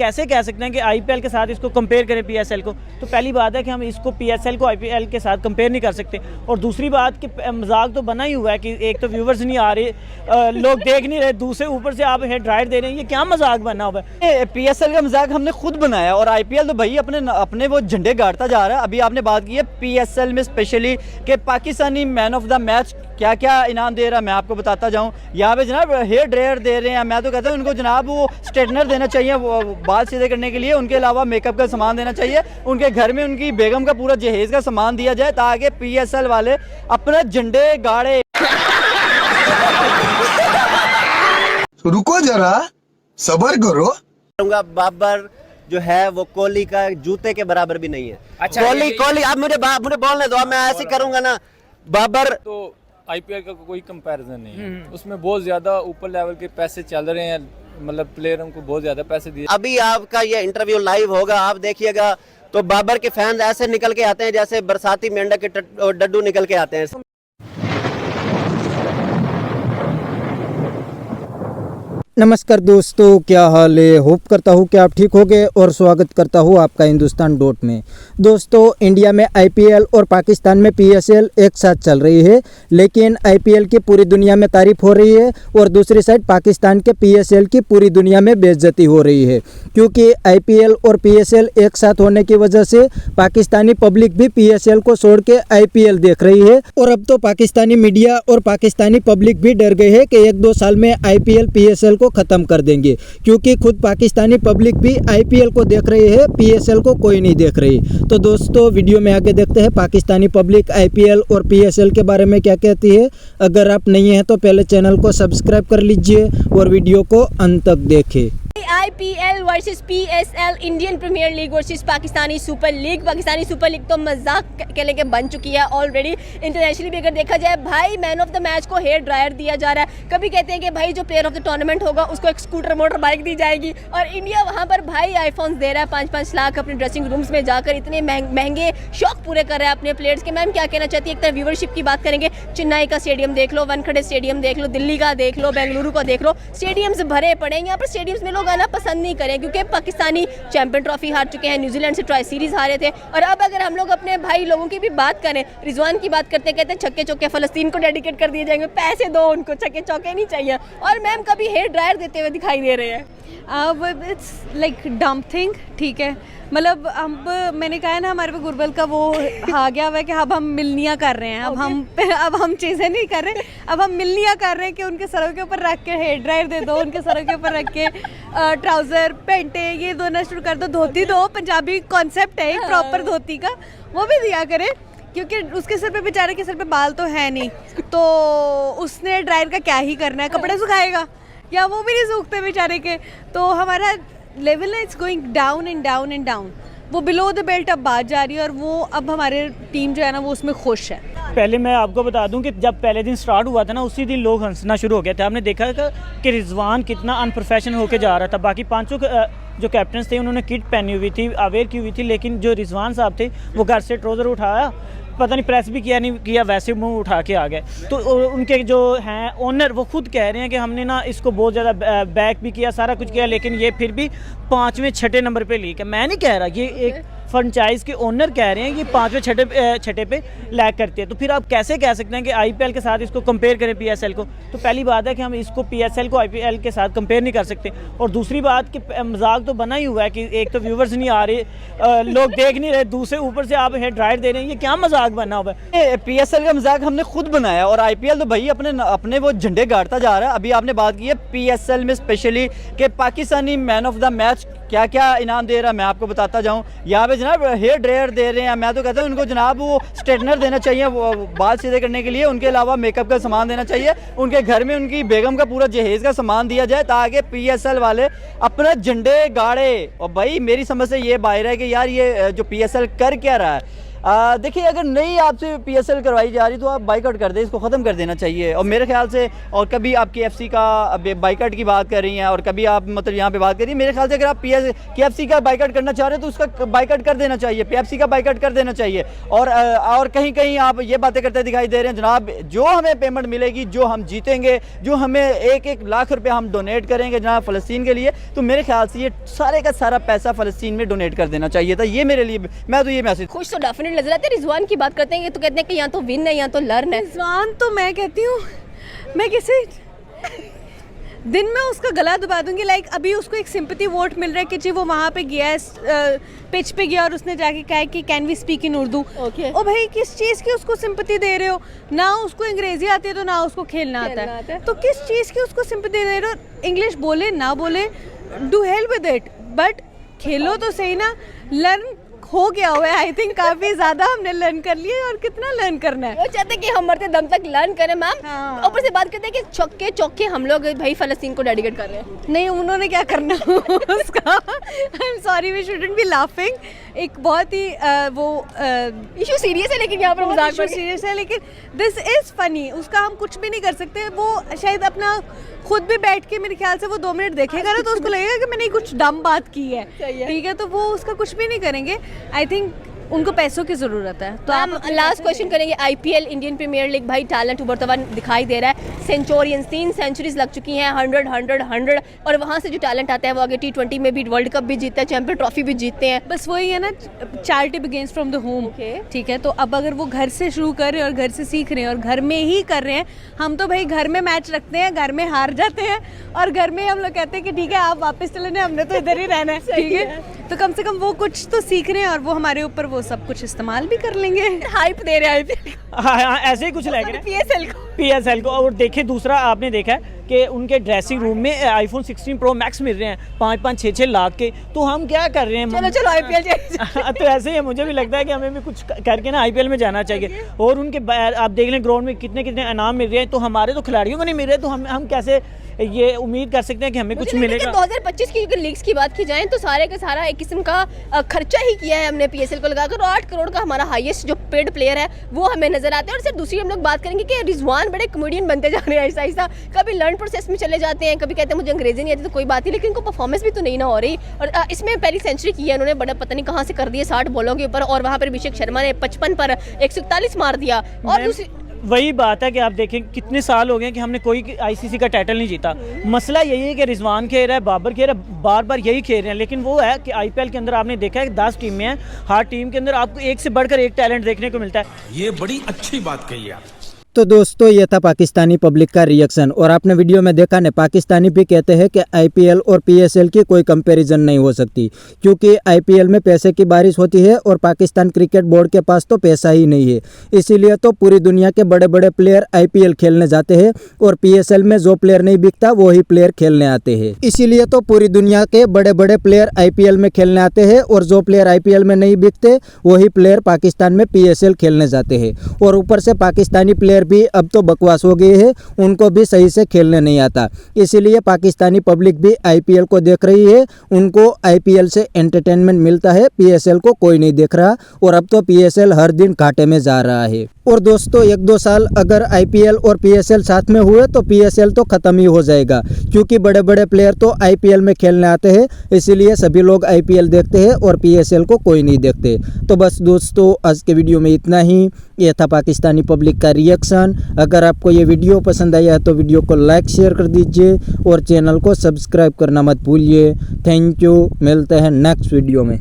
कैसे कह सकते हैं कि आईपीएल के साथ इसको कंपेयर करें पीएसएल को। तो पहली बात है कि हम इसको पीएसएल को आईपीएल के साथ कंपेयर नहीं कर सकते। और दूसरी बात कि मजाक तो बना ही हुआ है कि एक तो व्यूवर्स नहीं आ रहे, लोग देख नहीं रहे, दूसरे ऊपर से आप हेड राइट दे रहे हैं, ये क्या मजाक बना हुआ है। पीएसएल का मजाक हमने खुद बनाया और आईपीएल तो भाई अपने वो झंडे गाड़ता जा रहा है। अभी आपने बात की है पीएसएल में स्पेशली कि Pakistani man of the match क्या क्या इनाम दे रहा है, मैं आपको बताता जाऊं। यहाँ पे जनाब हेयर ड्रायर दे रहे हैं, मैं तो कहता हूँ उनको जनाब वो स्ट्रेटनर देना चाहिए वो बाल सीधे करने के लिए, उनके अलावा मेकअप का सामान देना चाहिए, उनके घर में उनकी बेगम का पूरा जहेज का सामान दिया जाए ताकि पीएसएल वाले अपने झंडे गाड़े। रुको जरा सबर करो। बाबर जो है वो कोहली का जूते के बराबर भी नहीं है। अच्छा, कोहली आप मुझे बोलने दो, मैं ऐसे करूंगा ना। बाबर तो आईपीएल का कोई कंपैरिजन नहीं है, उसमें बहुत ज्यादा ऊपर लेवल के पैसे चल रहे हैं, मतलब प्लेयरों को बहुत ज्यादा पैसे दिए। अभी आपका ये इंटरव्यू लाइव होगा, आप देखिएगा तो बाबर के फैंस ऐसे निकल के आते हैं जैसे बरसाती मेंढक के डड्डू निकल के आते हैं। नमस्कार दोस्तों, क्या हाल है। होप करता हूँ कि आप ठीक होंगे और स्वागत करता हूँ आपका हिंदुस्तान डॉट में। दोस्तों, इंडिया में आईपीएल और पाकिस्तान में पीएसएल एक साथ चल रही है, लेकिन आईपीएल की पूरी दुनिया में तारीफ हो रही है और दूसरी साइड पाकिस्तान के पीएसएल की पूरी दुनिया में बेइज्जती हो रही है, क्योंकि आईपीएल और पीएसएल एक साथ होने की वजह से पाकिस्तानी पब्लिक भी पीएसएल को छोड़ के आईपीएल देख रही है। और अब तो पाकिस्तानी मीडिया और पाकिस्तानी पब्लिक भी डर गए हैं कि 1-2 साल में आईपीएल पीएसएल को खत्म कर देंगे, क्योंकि खुद पाकिस्तानी पब्लिक भी आईपीएल को देख रही है, पीएसएल को कोई नहीं देख रही। तो दोस्तों, वीडियो में आगे देखते हैं पाकिस्तानी पब्लिक आईपीएल और पीएसएल के बारे में क्या कहती है। अगर आप नहीं हैं तो पहले चैनल को सब्सक्राइब कर लीजिए और वीडियो को अंत तक देखें। IPL versus PSL, Indian Premier League versus Pakistani super league. Pakistani super league तो मजाक के लेके बन चुकी है ऑलरेडी। इंटरनेशनली भी अगर देखा जाए, भाई मैन ऑफ द मैच को हेयर ड्रायर दिया जा रहा है। कभी कहते हैं कि भाई जो प्लेयर ऑफ द टूर्नामेंट होगा उसको एक स्कूटर मोटर बाइक दी जाएगी, और इंडिया वहाँ पर भाई आईफोन्स दे रहा है 5-5 लाख अपने ड्रेसिंग रूम्स में जाकर, इतने महंगे शौक पूरे कर रहा है अपने प्लेयर्स के। मैम क्या कहना चाहती है? एक तरह व्यूवरशिप की बात करेंगे, चेन्नई का स्टेडियम देख लो, वानखेड़े स्टेडियम देख लो, दिल्ली का देख लो, बेंगलुरु का देख लो, स्टेडियम्स भरे पड़े हैं। यहाँ पर स्टेडियम्स में लोग आना पसंद नहीं करें, क्योंकि पाकिस्तानी चैंपियन ट्रॉफी हार चुके हैं, न्यूजीलैंड से ट्राई सीरीज हारे थे। और अब अगर हम लोग अपने भाई लोगों की भी बात करें, रिजवान की बात करते कहते हैं छक्के चौके फलस्तीन को डेडिकेट कर दिए जाएंगे, पैसे दो उनको, छक्के चौके नहीं चाहिए। और मैम कभी हेयर ड्रायर देते हुए दिखाई दे रहे हैं। इट्स लाइक डम थिंग, ठीक है। मतलब अब मैंने कहा है ना, हमारे पे गुरबल का वो आ गया हुआ है कि अब हम मिलनियाँ कर रहे हैं। अब हम चीज़ें नहीं कर रहे, अब हम मिलनियाँ कर रहे हैं कि उनके सरों के ऊपर रख के हेयर ड्रायर दे दो, उनके सरों के ऊपर रख के ट्राउज़र पेंटे ये दोनों शुरू कर दो, धोती दो, पंजाबी कॉन्सेप्ट है एक प्रॉपर धोती का, वो भी दिया करें, क्योंकि उसके सर पे, बेचारे के सर पे बाल तो है नहीं, तो उसने ड्रायर का क्या ही करना है, कपड़े सुखाएगा या वो भी नहीं सूखते बेचारे के। तो हमारा लेवल है, it's going down and down and down. वो बिलो द बेल्ट अब बात जा रही है, और वो अब हमारे टीम जो है ना वो उसमें खुश है। पहले मैं आपको बता दूं कि जब पहले दिन स्टार्ट हुआ था ना, उसी दिन लोग हंसना शुरू हो गए थे। आपने देखा कि रिजवान कितना अनप्रोफेशनल होकर जा रहा था। बाकी पांचों जो कैप्टन थे उन्होंने किट पहनी हुई थी, अवेयर की हुई थी, लेकिन जो रिजवान साहब थे वो घर से ट्राउज़र उठाया, पता नहीं प्रेस भी किया नहीं किया, वैसे मुंह उठा के आ गए। तो उनके जो हैं ओनर वो खुद कह रहे हैं कि हमने ना इसको बहुत ज़्यादा बैक भी किया, सारा कुछ किया, लेकिन ये फिर भी 5वें-6ठे नंबर पे लीक है। मैं नहीं कह रहा, ये एक फ्रेंचाइज के ओनर कह रहे हैं कि 5वें-6ठे पे लैग करती है। तो फिर आप कैसे कह सकते हैं कि आईपीएल के साथ इसको कंपेयर करें पीएसएल को? तो पहली बात है कि हम इसको पीएसएल को आईपीएल के साथ कंपेयर नहीं कर सकते। और दूसरी बात कि मजाक तो बना ही हुआ है कि एक तो व्यूवर्स नहीं आ रहे, लोग देख नहीं रहे, दूसरे ऊपर से आप हेड राइट दे रहे हैं, ये क्या मजाक बना हुआ है। पीएसएल का मजाक हमने खुद बनाया और आईपीएल तो भाई अपने वो झंडे गाड़ता जा रहा है। अभी आपने बात की है पीएसएल में स्पेशली कि Pakistani man of the match क्या क्या इनाम दे रहा है, मैं आपको बताता जाऊं। यहाँ पे जनाब हेयर ड्रायर दे रहे हैं, मैं तो कहता हूँ उनको जनाब वो स्ट्रेटनर देना चाहिए वो बाल सीधे करने के लिए, उनके अलावा मेकअप का सामान देना चाहिए, उनके घर में उनकी बेगम का पूरा जहेज का सामान दिया जाए ताकि पीएसएल वाले अपने झंडे गाड़े। और भाई मेरी समझ से ये बाहर है कि यार ये जो पीएसएल कर क्या रहा है, देखिए अगर नई आपसे PSL करवाई जा रही तो आप बाइकआउट कर दें, इसको ख़त्म कर देना चाहिए। और मेरे ख्याल से, और कभी आप KFC का बाइकआउट की बात कर रही हैं और कभी आप मतलब यहाँ पे बात कर रही हैं, मेरे ख्याल से अगर आप KFC का बाइकआउट करना चाह रहे हैं तो उसका बाइकआउट कर देना चाहिए, PFC का बाइकआउट कर देना चाहिए। और कहीं कहीं आप ये बातें करते दिखाई दे रहे हैं जनाब, जो हमें पेमेंट मिलेगी, जो हम जीतेंगे, जो हमें 1-1 लाख रुपए हम डोनेट करेंगे जनाब फ़लस्तीन के लिए, तो मेरे ख्याल से ये सारे का सारा पैसा फ़लस्तीन में डोनेट कर देना चाहिए था। ये मेरे लिए, मैं तो ये मैसेज खुश तो डेफिनेट नजर आते हैं। रिजवान की बात करते हैं तो कहते हैं कि यहाँ तो विन है, यहाँ तो लर्न है। रिजवान तो मैं कहती हूँ मैं किसी दिन में उसका गला दबा दूंगी। लाइक अभी उसको एक सिंपैथी वोट मिल रहा है कि जी वो वहाँ पे गया है, पिच पे गया और उसने जाके कहा कि can we speak in Urdu. ओ भाई किस चीज़ की उसको सिंपैथी दे रहे हो? ना उसको अंग्रेजी आती है तो ना उसको खेलना आता है, तो किस चीज़ की उसको सिंपैथी दे रहे हो? इंग्लिश बोले ना बोले, do help with it, but खेलो तो सही ना। लर्न हो गया हुआ है, आई थिंक काफी ज्यादा हमने लर्न कर लिया है। और कितना लर्न करना है, वो चाहते हैं कि हम मरते दम तक लर्न करें मैम। हाँ। ऊपर से बात करते हैं कि चौके चौके हम लोग भाई फलस्तीन को डेडिकेट कर रहे हैं। नहीं उन्होंने क्या करना उसका, I am sorry we shouldn't be laughing. एक बहुत ही वो इशू सीरियस है, लेकिन यहाँ पर मजाक सीरियस है, लेकिन दिस इज फनी। उसका हम कुछ भी नहीं कर सकते। वो शायद अपना खुद भी बैठ के मेरे ख्याल से वो 2 मिनट देखेगा ना तो उसको लगेगा कि मैंने कुछ डम बात की है, ठीक है, तो वो उसका कुछ भी नहीं करेंगे। आई थिंक उनको पैसों की ज़रूरत है। तो हम लास्ट क्वेश्चन करेंगे। IPL इंडियन प्रीमियर लीग, भाई टैलेंट उभरता हुआ दिखाई दे रहा है। सेंचुरियंस 3 सेंचुरीज लग चुकी हैं, 100 और वहाँ से जो टैलेंट आता है वो आगे T20 में भी वर्ल्ड कप भी जीतता है, चैंपियन ट्रॉफी भी जीतते हैं। बस वही है ना, charity begins from the home, ठीक है। तो अब अगर वो घर से शुरू कर रहे हैं और घर से सीख रहे हैं और घर में ही कर रहे हैं, हम तो भाई घर में मैच रखते हैं, घर में हार जाते हैं और घर में हम लोग कहते हैं कि ठीक है आप वापस चले जाए, हमने तो इधर ही रहना है, ठीक है। तो कम से कम वो कुछ तो सीख रहे हैं और वो हमारे ऊपर वो सब कुछ इस्तेमाल भी कर लेंगे। हाइप दे रहे हैं IPL हाँ ऐसे ही कुछ लग रहा है PSL को। और देखिए दूसरा आपने देखा है कि उनके ड्रेसिंग रूम में iPhone 16 Pro Max मिल रहे हैं 5-5, 6-6 लाख के। तो हम क्या कर रहे हैं? चलो IPL तो ऐसे ही मुझे भी लगता है कि हमें भी कुछ करके ना IPL में जाना चाहिए। और उनके आप देख लें ग्राउंड में कितने कितने इनाम मिल रहे हैं, तो हमारे तो खिलाड़ियों को नहीं मिल रहे, तो हम कैसे ये उम्मीद कर सकते हैं कि हमें कुछ मिलेगा? 2025 की अगर लीग्स की बात की जाए तो सारे का सारा एक किस्म का खर्चा ही किया है हमने PSL को लगाकर। 8 करोड़ का हमारा हाईएस्ट जो पेड प्लेयर है वो हमें नजर आता है। और सिर्फ दूसरी हम लोग बात करेंगे कि रिजवान बड़े कॉमेडियन बनते जा रहे हैं ऐसा ऐसा, कभी लर्न प्रोसेस में चले जाते हैं, कभी कहते हैं मुझे अंग्रेजी नहीं आती, तो कोई बात नहीं, लेकिन उनको परफॉर्मेंस भी तो नहीं ना हो रही। और इसमें पहली सेंचुरी की है उन्होंने, बड़ा पता नहीं कहाँ से कर दिया 60 बॉलों के ऊपर, और वहाँ पर अभिषेक शर्मा ने 55 पर 141 मार दिया। और दूसरी वही बात है कि आप देखें कितने साल हो गए कि हमने कोई ICC का टाइटल नहीं जीता। मसला यही है कि रिजवान खेल रहा है, बाबर खेल रहा है, बार बार यही खेल रहे हैं। लेकिन वो है कि IPL के अंदर आपने देखा है कि 10 टीमें हैं, हर टीम के अंदर आपको एक से बढ़कर एक टैलेंट देखने को मिलता है। ये बड़ी अच्छी बात कही आप। तो दोस्तों ये था पाकिस्तानी पब्लिक का रिएक्शन। और आपने वीडियो में देखा ना, पाकिस्तानी भी कहते हैं कि IPL और PSL की कोई कंपैरिजन नहीं हो सकती, क्योंकि IPL में पैसे की बारिश होती है और पाकिस्तान क्रिकेट बोर्ड के पास तो पैसा ही नहीं है। इसीलिए तो पूरी दुनिया के बड़े बड़े प्लेयर IPL खेलने जाते हैं और PSL में जो प्लेयर नहीं बिकता वही प्लेयर खेलने आते हैं। इसीलिए तो पूरी दुनिया के बड़े बड़े प्लेयर IPL में खेलने आते हैं और जो प्लेयर IPL में नहीं बिकते वही प्लेयर पाकिस्तान में PSL खेलने जाते हैं। और ऊपर से पाकिस्तानी प्लेयर भी अब तो बकवास हो गए हैं, उनको भी सही से खेलने नहीं आता। इसीलिए पाकिस्तानी पब्लिक भी IPL को देख रही है, उनको IPL से एंटरटेनमेंट मिलता है, PSL को कोई नहीं देख रहा। और अब तो PSL हर दिन घाटे में जा रहा है। और दोस्तों 1-2 साल अगर IPL और PSL साथ में हुए तो PSL तो ख़त्म ही हो जाएगा, क्योंकि बड़े बड़े प्लेयर तो IPL में खेलने आते हैं, इसीलिए सभी लोग IPL देखते हैं और PSL को कोई नहीं देखते। तो बस दोस्तों आज के वीडियो में इतना ही। यह था पाकिस्तानी पब्लिक का रिएक्शन। अगर आपको ये वीडियो पसंद आया है तो वीडियो को लाइक शेयर कर दीजिए और चैनल को सब्सक्राइब करना मत भूलिए। थैंक यू, मिलते हैं नेक्स्ट वीडियो में।